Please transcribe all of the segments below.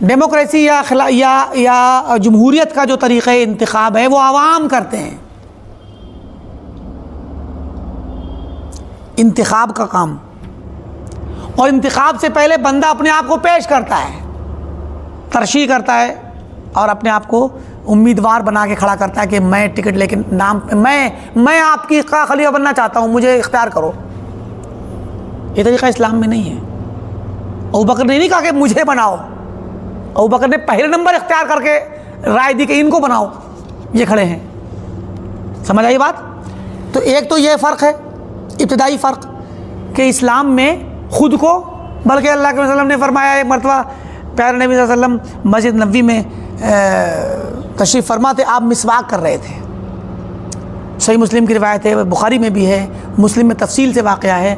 Democracy یا جمہوریت کا جو طریقہ انتخاب ہے وہ عوام کرتے ہیں، انتخاب کا کام، اور انتخاب سے پہلے بندہ اپنے آپ کو پیش کرتا ہے، ترشیح کرتا ہے اور اپنے آپ کو امیدوار بنا کے کھڑا کرتا ہے کہ میں ٹکٹ لے کے نام میں آپ کی خلیفہ بننا چاہتا ہوں، مجھے اختیار کرو۔ یہ طریقہ اسلام میں نہیں ہے۔ ابوبکر نے نہیں کہا کہ مجھے بناؤ، ابوبکر نے پہلے نمبر اختیار کر کے رائے دی کہ ان کو بناؤ، یہ کھڑے ہیں۔ سمجھ آئی بات؟ تو ایک تو یہ فرق ہے، ابتدائی فرق، کہ اسلام میں خود کو، بلکہ اللہ کے وسلم نے فرمایا ایک مرتبہ پیارے نبی صلی اللہ علیہ وسلم مسجد نبوی میں تشریف فرما تھے، آپ مسواک کر رہے تھے۔ صحیح مسلم کی روایت ہے، بخاری میں بھی ہے، مسلم میں تفصیل سے واقعہ ہے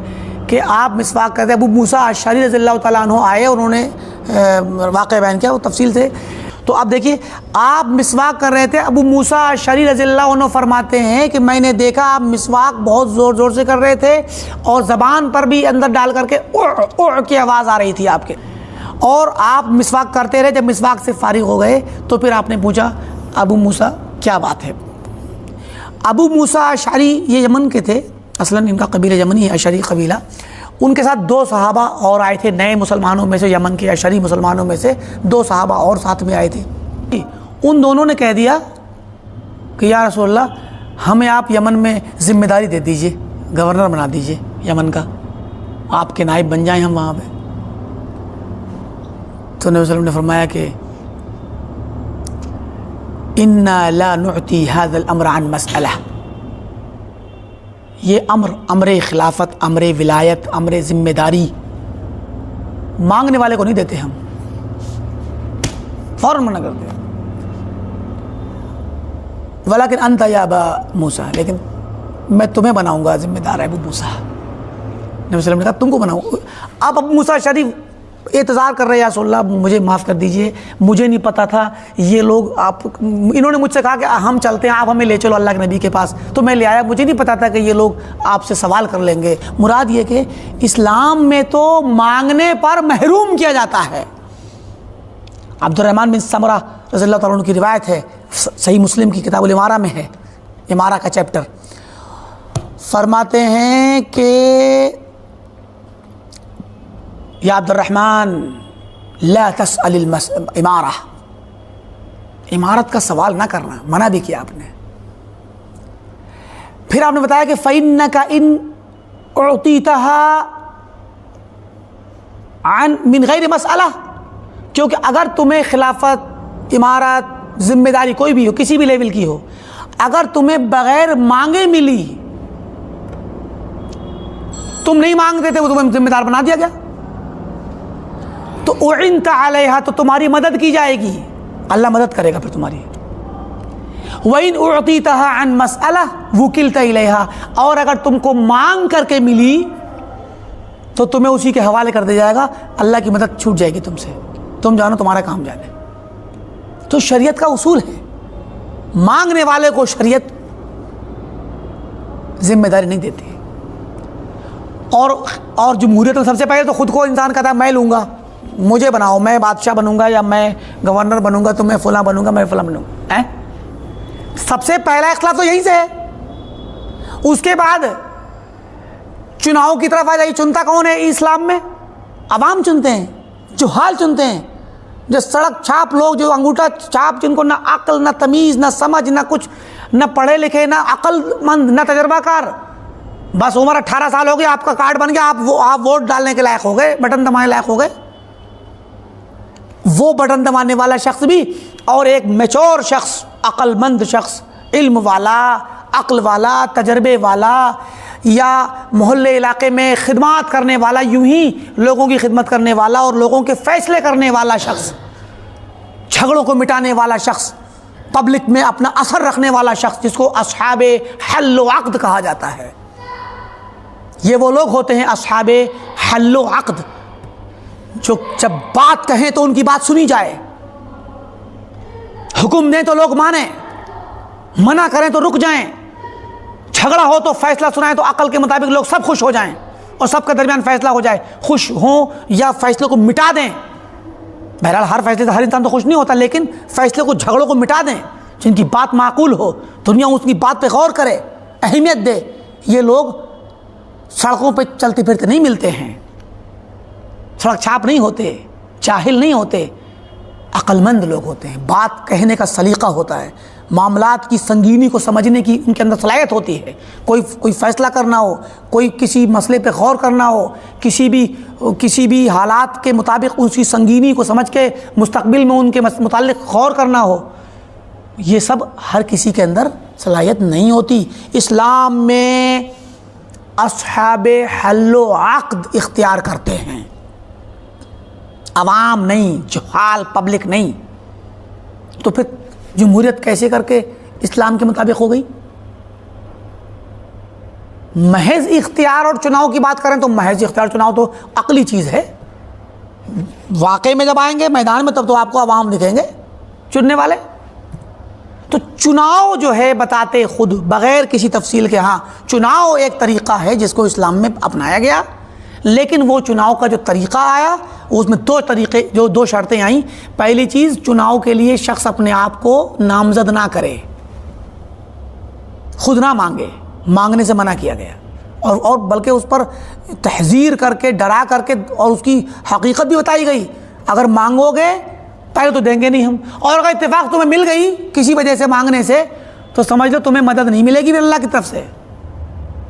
کہ آپ مسواک کرتے، ابو موسیٰ اشعری رضی اللہ تعالیٰ عنہ آئے، انہوں نے واقعہ بیان کیا، وہ تفصیل سے۔ تو اب دیکھیے، آپ مسواک کر رہے تھے، ابو موسیٰ اشعری رضی اللہ عنہ فرماتے ہیں کہ میں نے دیکھا آپ مسواک بہت زور زور سے کر رہے تھے اور زبان پر بھی اندر ڈال کر کے اوع کی آواز آ رہی تھی آپ کے، اور آپ مسواک کرتے رہے۔ جب مسواک سے فارغ ہو گئے تو پھر آپ نے پوچھا ابو موسیٰ کیا بات ہے؟ ابو موسیٰ اشعری یہ یمن کے تھے، اصلاً ان کا قبیلہ یمنی ہے، اشعری قبیلہ۔ ان کے ساتھ 2 صحابہ اور آئے تھے، نئے مسلمانوں میں سے، یمن کے اشعری مسلمانوں میں سے 2 صحابہ اور ساتھ میں آئے تھے۔ ان دونوں نے کہہ دیا کہ یا رسول اللہ، ہمیں آپ یمن میں ذمہ داری دے دیجئے، گورنر بنا دیجئے یمن کا، آپ کے نائب بن جائیں ہم وہاں پہ۔ تو نبی صلی اللہ علیہ وسلم نے فرمایا کہ اِنَّا لَا نُعْتِي هَذَا الْأَمْرَ عَنْ مَسْأَلَةٍ، یہ امر خلافت، امر ولایت، امر ذمہ داری مانگنے والے کو نہیں دیتے، ہم فوراً منع کرتے ہیں۔ وَلَكِنْ أَنْتَ يَا أَبَا مُوسَىٰ، لیکن میں تمہیں بناؤں گا ذمہ دار، ابو موسیٰ۔ نبی صلی اللہ علیہ وسلم نے کہا تم کو بناؤں۔ آپ ابو موسیٰ شریف اعتذار کر رہے ہیں، یا رسول اللہ مجھے معاف کر دیجئے، مجھے نہیں پتا تھا یہ لوگ، انہوں نے مجھ سے کہا کہ ہم چلتے ہیں، آپ ہمیں لے چلو اللہ کے نبی کے پاس، تو میں لے آیا، مجھے نہیں پتا تھا کہ یہ لوگ آپ سے سوال کر لیں گے۔ مراد یہ کہ اسلام میں تو مانگنے پر محروم کیا جاتا ہے۔ عبد الرحمن بن سمرہ رضی اللہ تعالیٰ عنہ کی روایت ہے، صحیح مسلم کی کتاب الامارہ میں ہے، امارہ کا چیپٹر، فرماتے ہیں کہ یا عبد الرحمن لا تسأل امارہ، امارت کا سوال نہ کرنا، منع بھی کیا آپ نے۔ پھر آپ نے بتایا کہ فَإِنَّكَ إِنْ أُعْطِيتَهَا عن من غیر مسئلہ، کیونکہ اگر تمہیں خلافت، امارت، ذمہ داری کوئی بھی ہو، کسی بھی لیول کی ہو، اگر تمہیں بغیر مانگے ملی، تم نہیں مانگتے تھے، وہ تمہیں ذمہ دار بنا دیا گیا، تو اعنت علیہا، تو تمہاری مدد کی جائے گی، اللہ مدد کرے گا پھر تمہاری۔ وَإِنْ أُعْطِيتَهَا عَنْ مَسْأَلَةٍ وُكِلْتَ إِلَيْهَا، اور اگر تم کو مانگ کر کے ملی تو تمہیں اسی کے حوالے کر دیا جائے گا، اللہ کی مدد چھوٹ جائے گی تم سے، تم جانو تمہارا کام جانے۔ تو شریعت کا اصول ہے، مانگنے والے کو شریعت ذمہ داری نہیں دیتی۔ اور جمہوریت میں سب سے پہلے تو خود کو انسان کہتا ہے میں لوں گا، مجھے بناؤ، میں بادشاہ بنوں گا، یا میں گورنر بنوں گا، تو میں فلاں بنوں گا، میں فلاں بنوں گا۔ سب سے پہلا اختلاف تو یہیں سے ہے۔ اس کے بعد چناؤ کی طرف آ جائیے، چنتا کون ہے اسلام میں؟ عوام چنتے ہیں، جہال چنتے ہیں، جو سڑک چھاپ لوگ، جو انگوٹھا چھاپ، جن کو نہ عقل، نہ تمیز، نہ سمجھ، نہ کچھ، نہ پڑھے لکھے، نہ عقل مند، نہ تجربہ کار، بس عمر 18 سال ہو گئی، آپ کا کارڈ بن گیا، آپ ووٹ ڈالنے کے لائق ہو گئے، بٹن دبانے لائق ہو گئے۔ وہ بٹن دبانے والا شخص بھی، اور ایک میچور شخص، عقل مند شخص، علم والا، عقل والا، تجربے والا، یا محلے علاقے میں خدمات کرنے والا، یوں ہی لوگوں کی خدمت کرنے والا اور لوگوں کے فیصلے کرنے والا شخص، جھگڑوں کو مٹانے والا شخص، پبلک میں اپنا اثر رکھنے والا شخص، جس کو اصحاب حل و عقد کہا جاتا ہے۔ یہ وہ لوگ ہوتے ہیں اصحاب حل و عقد، جو جب بات کہیں تو ان کی بات سنی جائے، حکم دیں تو لوگ مانیں، منع کریں تو رک جائیں، جھگڑا ہو تو فیصلہ سنائیں تو عقل کے مطابق لوگ سب خوش ہو جائیں اور سب کے درمیان فیصلہ ہو جائے، خوش ہوں یا فیصلے کو مٹا دیں، بہرحال ہر فیصلے سے ہر انسان تو خوش نہیں ہوتا، لیکن فیصلے کو، جھگڑوں کو مٹا دیں، جن کی بات معقول ہو، دنیا اس کی بات پہ غور کرے، اہمیت دے۔ یہ لوگ سڑکوں پہ چلتے پھرتے نہیں ملتے ہیں، سڑک چھاپ نہیں ہوتے، جاہل نہیں ہوتے، عقل مند لوگ ہوتے ہیں، بات کہنے کا سلیقہ ہوتا ہے، معاملات کی سنگینی کو سمجھنے کی ان کے اندر صلاحیت ہوتی ہے۔ کوئی فیصلہ کرنا ہو، کوئی کسی مسئلے پہ غور کرنا ہو، کسی بھی حالات کے مطابق اس کی سنگینی کو سمجھ کے مستقبل میں ان کے متعلق غور کرنا ہو، یہ سب ہر کسی کے اندر صلاحیت نہیں ہوتی۔ اسلام میں اصحاب حل و عقد اختیار کرتے ہیں، عوام نہیں، جہال پبلک نہیں۔ تو پھر جمہوریت کیسے کر کے اسلام کے مطابق ہو گئی؟ محض اختیار اور چناؤ کی بات کریں تو محض اختیار چناؤ تو عقلی چیز ہے، واقعے میں جب آئیں گے میدان میں تب تو آپ کو عوام دکھیں گے چننے والے۔ تو چناؤ جو ہے بتاتے خود بغیر کسی تفصیل کے، ہاں چناؤ ایک طریقہ ہے جس کو اسلام میں اپنایا گیا، لیکن وہ چناؤ کا جو طریقہ آیا اس میں دو شرطیں آئیں۔ پہلی چیز، چناؤ کے لیے شخص اپنے آپ کو نامزد نہ کرے، خود نہ مانگے، مانگنے سے منع کیا گیا، اور بلکہ اس پر تحذیر کر کے، ڈرا کر کے، اور اس کی حقیقت بھی بتائی گئی، اگر مانگو گے پہلے تو دیں گے نہیں ہم، اور اگر اتفاق تمہیں مل گئی کسی وجہ سے مانگنے سے تو سمجھ لو تمہیں مدد نہیں ملے گی اللہ کی طرف سے،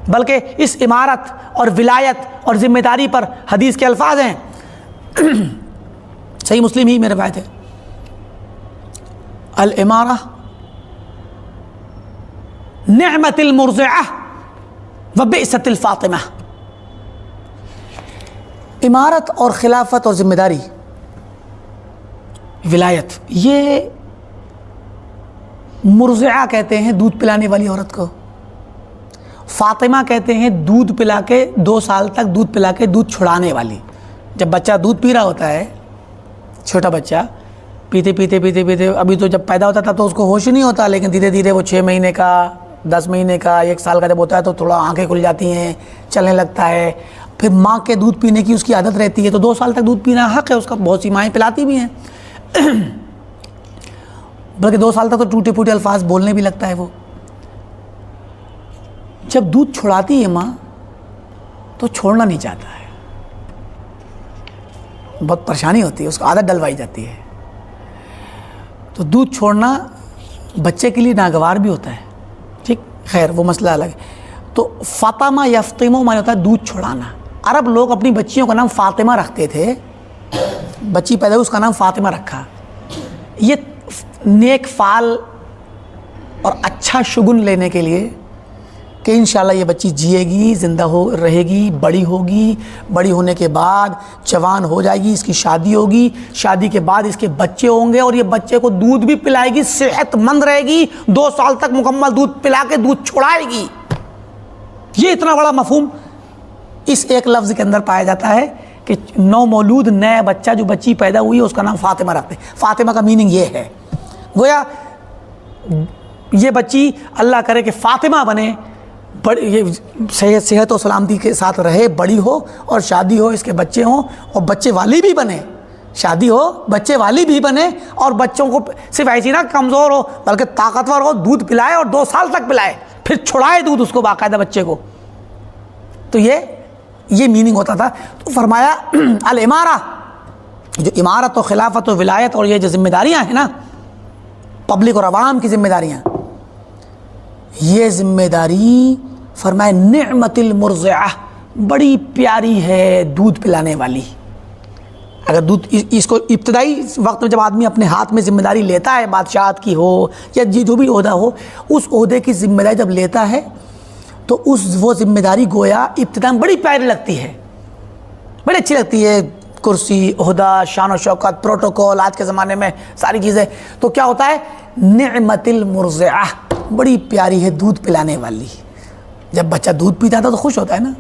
بلکہ اس امارت اور ولایت اور ذمہ داری پر حدیث کے الفاظ ہیں، صحیح مسلم ہی میں روایت ہے، الامارہ نعمت المرضعہ وبئست الفاطمہ۔ امارت اور خلافت اور ذمہ داری، ولایت، یہ مرضعہ کہتے ہیں دودھ پلانے والی عورت کو، فاطمہ کہتے ہیں دودھ پلا کے 2 سال تک دودھ پلا کے دودھ چھڑانے والی۔ جب بچہ دودھ پی رہا ہوتا ہے، چھوٹا بچہ پیتے پیتے پیتے پیتے، ابھی تو جب پیدا ہوتا تھا تو اس کو ہوش نہیں ہوتا، لیکن دھیرے دھیرے وہ 6 مہینے کا، 10 مہینے کا، 1 سال کا جب ہوتا ہے تو تھوڑا آنکھیں کھل جاتی ہیں، چلنے لگتا ہے، پھر ماں کے دودھ پینے کی اس کی عادت رہتی ہے، تو 2 سال تک دودھ پینا حق ہے اس کا، بہت سی مائیں پلاتی بھی ہیں، بلکہ 2 سال تک تو ٹوٹے پھوٹے الفاظ بولنے بھی لگتا ہے وہ۔ جب دودھ چھڑاتی ہے ماں تو چھوڑنا نہیں چاہتا ہے، بہت پریشانی ہوتی ہے، اس کو عادت ڈلوائی جاتی ہے، تو دودھ چھوڑنا بچے کے لیے ناگوار بھی ہوتا ہے، ٹھیک، خیر وہ مسئلہ الگ ہے۔ تو فاطمہ یفطمو مانے ہوتا ہے دودھ چھڑانا۔ عرب لوگ اپنی بچیوں کا نام فاطمہ رکھتے تھے، بچی پیدا ہوئی اس کا نام فاطمہ رکھا، یہ نیک فعال اور اچھا شگن لینے کے لیے کہ انشاءاللہ یہ بچی جیے گی، زندہ رہے گی، بڑی ہوگی، بڑی ہونے کے بعد جوان ہو جائے گی، اس کی شادی ہوگی، شادی کے بعد اس کے بچے ہوں گے، اور یہ بچے کو دودھ بھی پلائے گی، صحت مند رہے گی، 2 سال تک مکمل دودھ پلا کے دودھ چھڑائے گی۔ یہ اتنا بڑا مفہوم اس ایک لفظ کے اندر پایا جاتا ہے کہ نو مولود، نئے بچہ جو بچی پیدا ہوئی ہے اس کا نام فاطمہ رکھتے ہیں۔ فاطمہ کا میننگ یہ ہے، گویا یہ بچی اللہ کرے کہ فاطمہ بنے، یہ صحت و سلامتی کے ساتھ رہے، بڑی ہو اور شادی ہو، اس کے بچے ہوں اور بچے والی بھی بنے، شادی ہو بچے والی بھی بنے، اور بچوں کو صرف ایسی نہ کمزور ہو بلکہ طاقتور ہو، دودھ پلائے اور 2 سال تک پلائے، پھر چھڑائے دودھ اس کو باقاعدہ بچے کو۔ تو یہ میننگ ہوتا تھا۔ تو فرمایا الامارہ، جو امارت و خلافت و ولایت اور یہ جو ذمہ داریاں ہیں نا، پبلک اور عوام کی ذمہ داریاں، یہ ذمہ داری فرمائے نعمت المرضعہ، بڑی پیاری ہے دودھ پلانے والی۔ اگر دودھ اس کو ابتدائی وقت میں جب آدمی اپنے ہاتھ میں ذمہ داری لیتا ہے، بادشاہت کی ہو یا جو بھی عہدہ ہو، اس عہدے کی ذمہ داری جب لیتا ہے تو وہ ذمہ داری گویا ابتدا میں بڑی پیاری لگتی ہے، بڑی اچھی لگتی ہے، کرسی، عہدہ، شان و شوکت، پروٹوکول، آج کے زمانے میں ساری چیزیں، تو کیا ہوتا ہے نعمت المرضعہ، بڑی پیاری ہے دودھ پلانے والی۔ جب بچہ دودھ پیتا تھا تو خوش ہوتا ہے نا۔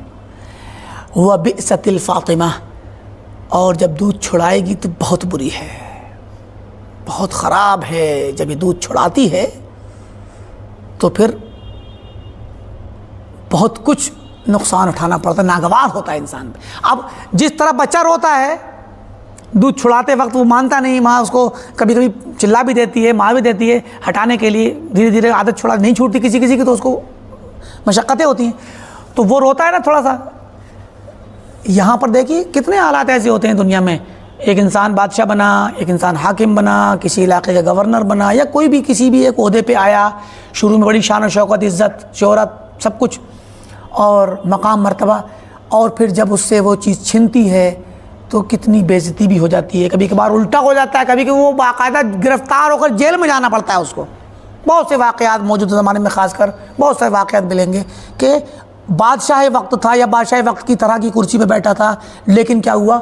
وبئست الفاطمہ، اور جب دودھ چھڑائے گی تو بہت بری ہے، بہت خراب ہے، جب یہ دودھ چھڑاتی ہے تو پھر بہت کچھ نقصان اٹھانا پڑتا ہے، ناگوار ہوتا ہے انسان پہ۔ اب جس طرح بچہ روتا ہے دودھ چھڑاتے وقت وہ مانتا نہیں، ماں اس کو کبھی کبھی چلا بھی دیتی ہے، ماں بھی دیتی ہے ہٹانے کے لیے، دھیرے دھیرے عادت چھوڑا نہیں چھوٹتی کسی کی تو اس کو مشقتیں ہوتی ہیں، تو وہ روتا ہے نا تھوڑا سا۔ یہاں پر دیکھیے کتنے حالات ایسے ہوتے ہیں دنیا میں، ایک انسان بادشاہ بنا، ایک انسان حاکم بنا، کسی علاقے کا گورنر بنا، یا کوئی بھی کسی بھی ایک عہدے پہ آیا، شروع میں بڑی شان و شوکت، عزت، شہرت، سب کچھ اور مقام مرتبہ، اور پھر جب اس سے وہ چیز چھنتی ہے تو کتنی بے عزتی بھی ہو جاتی ہے، کبھی کبھار الٹا ہو جاتا ہے، کبھی کبھی وہ باقاعدہ گرفتار ہو کر جیل میں جانا پڑتا ہے اس کو۔ بہت سے واقعات موجودہ زمانے میں خاص کر بہت سے واقعات ملیں گے کہ بادشاہ وقت تھا یا بادشاہ وقت کی طرح کی کرسی پہ بیٹھا تھا، لیکن کیا ہوا،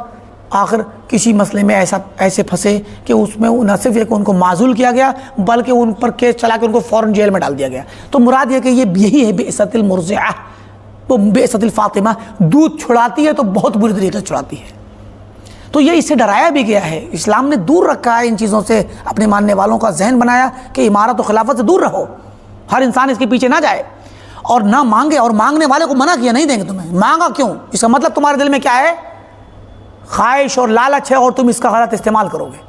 آخر کسی مسئلے میں ایسے پھنسے کہ اس میں نہ صرف ایک ان کو معزول کیا گیا بلکہ ان پر کیس چلا کے ان کو فوراً جیل میں ڈال دیا گیا۔ تو مراد یہ کہ یہی ہے بعثت المرضعہ، وہ بعثت الفاطمہ، دودھ چھڑاتی ہے تو بہت بری طریقے سے چھڑاتی ہے۔ تو یہ اس سے ڈرایا بھی گیا ہے، اسلام نے دور رکھا ہے ان چیزوں سے، اپنے ماننے والوں کا ذہن بنایا کہ امارت و خلافت سے دور رہو، ہر انسان اس کے پیچھے نہ جائے اور نہ مانگے، اور مانگنے والے کو منع کیا نہیں دیں گے تمہیں، مانگا کیوں، اس کا مطلب تمہارے دل میں کیا ہے، خواہش اور لالچ ہے اور تم اس کا غلط استعمال کرو گے۔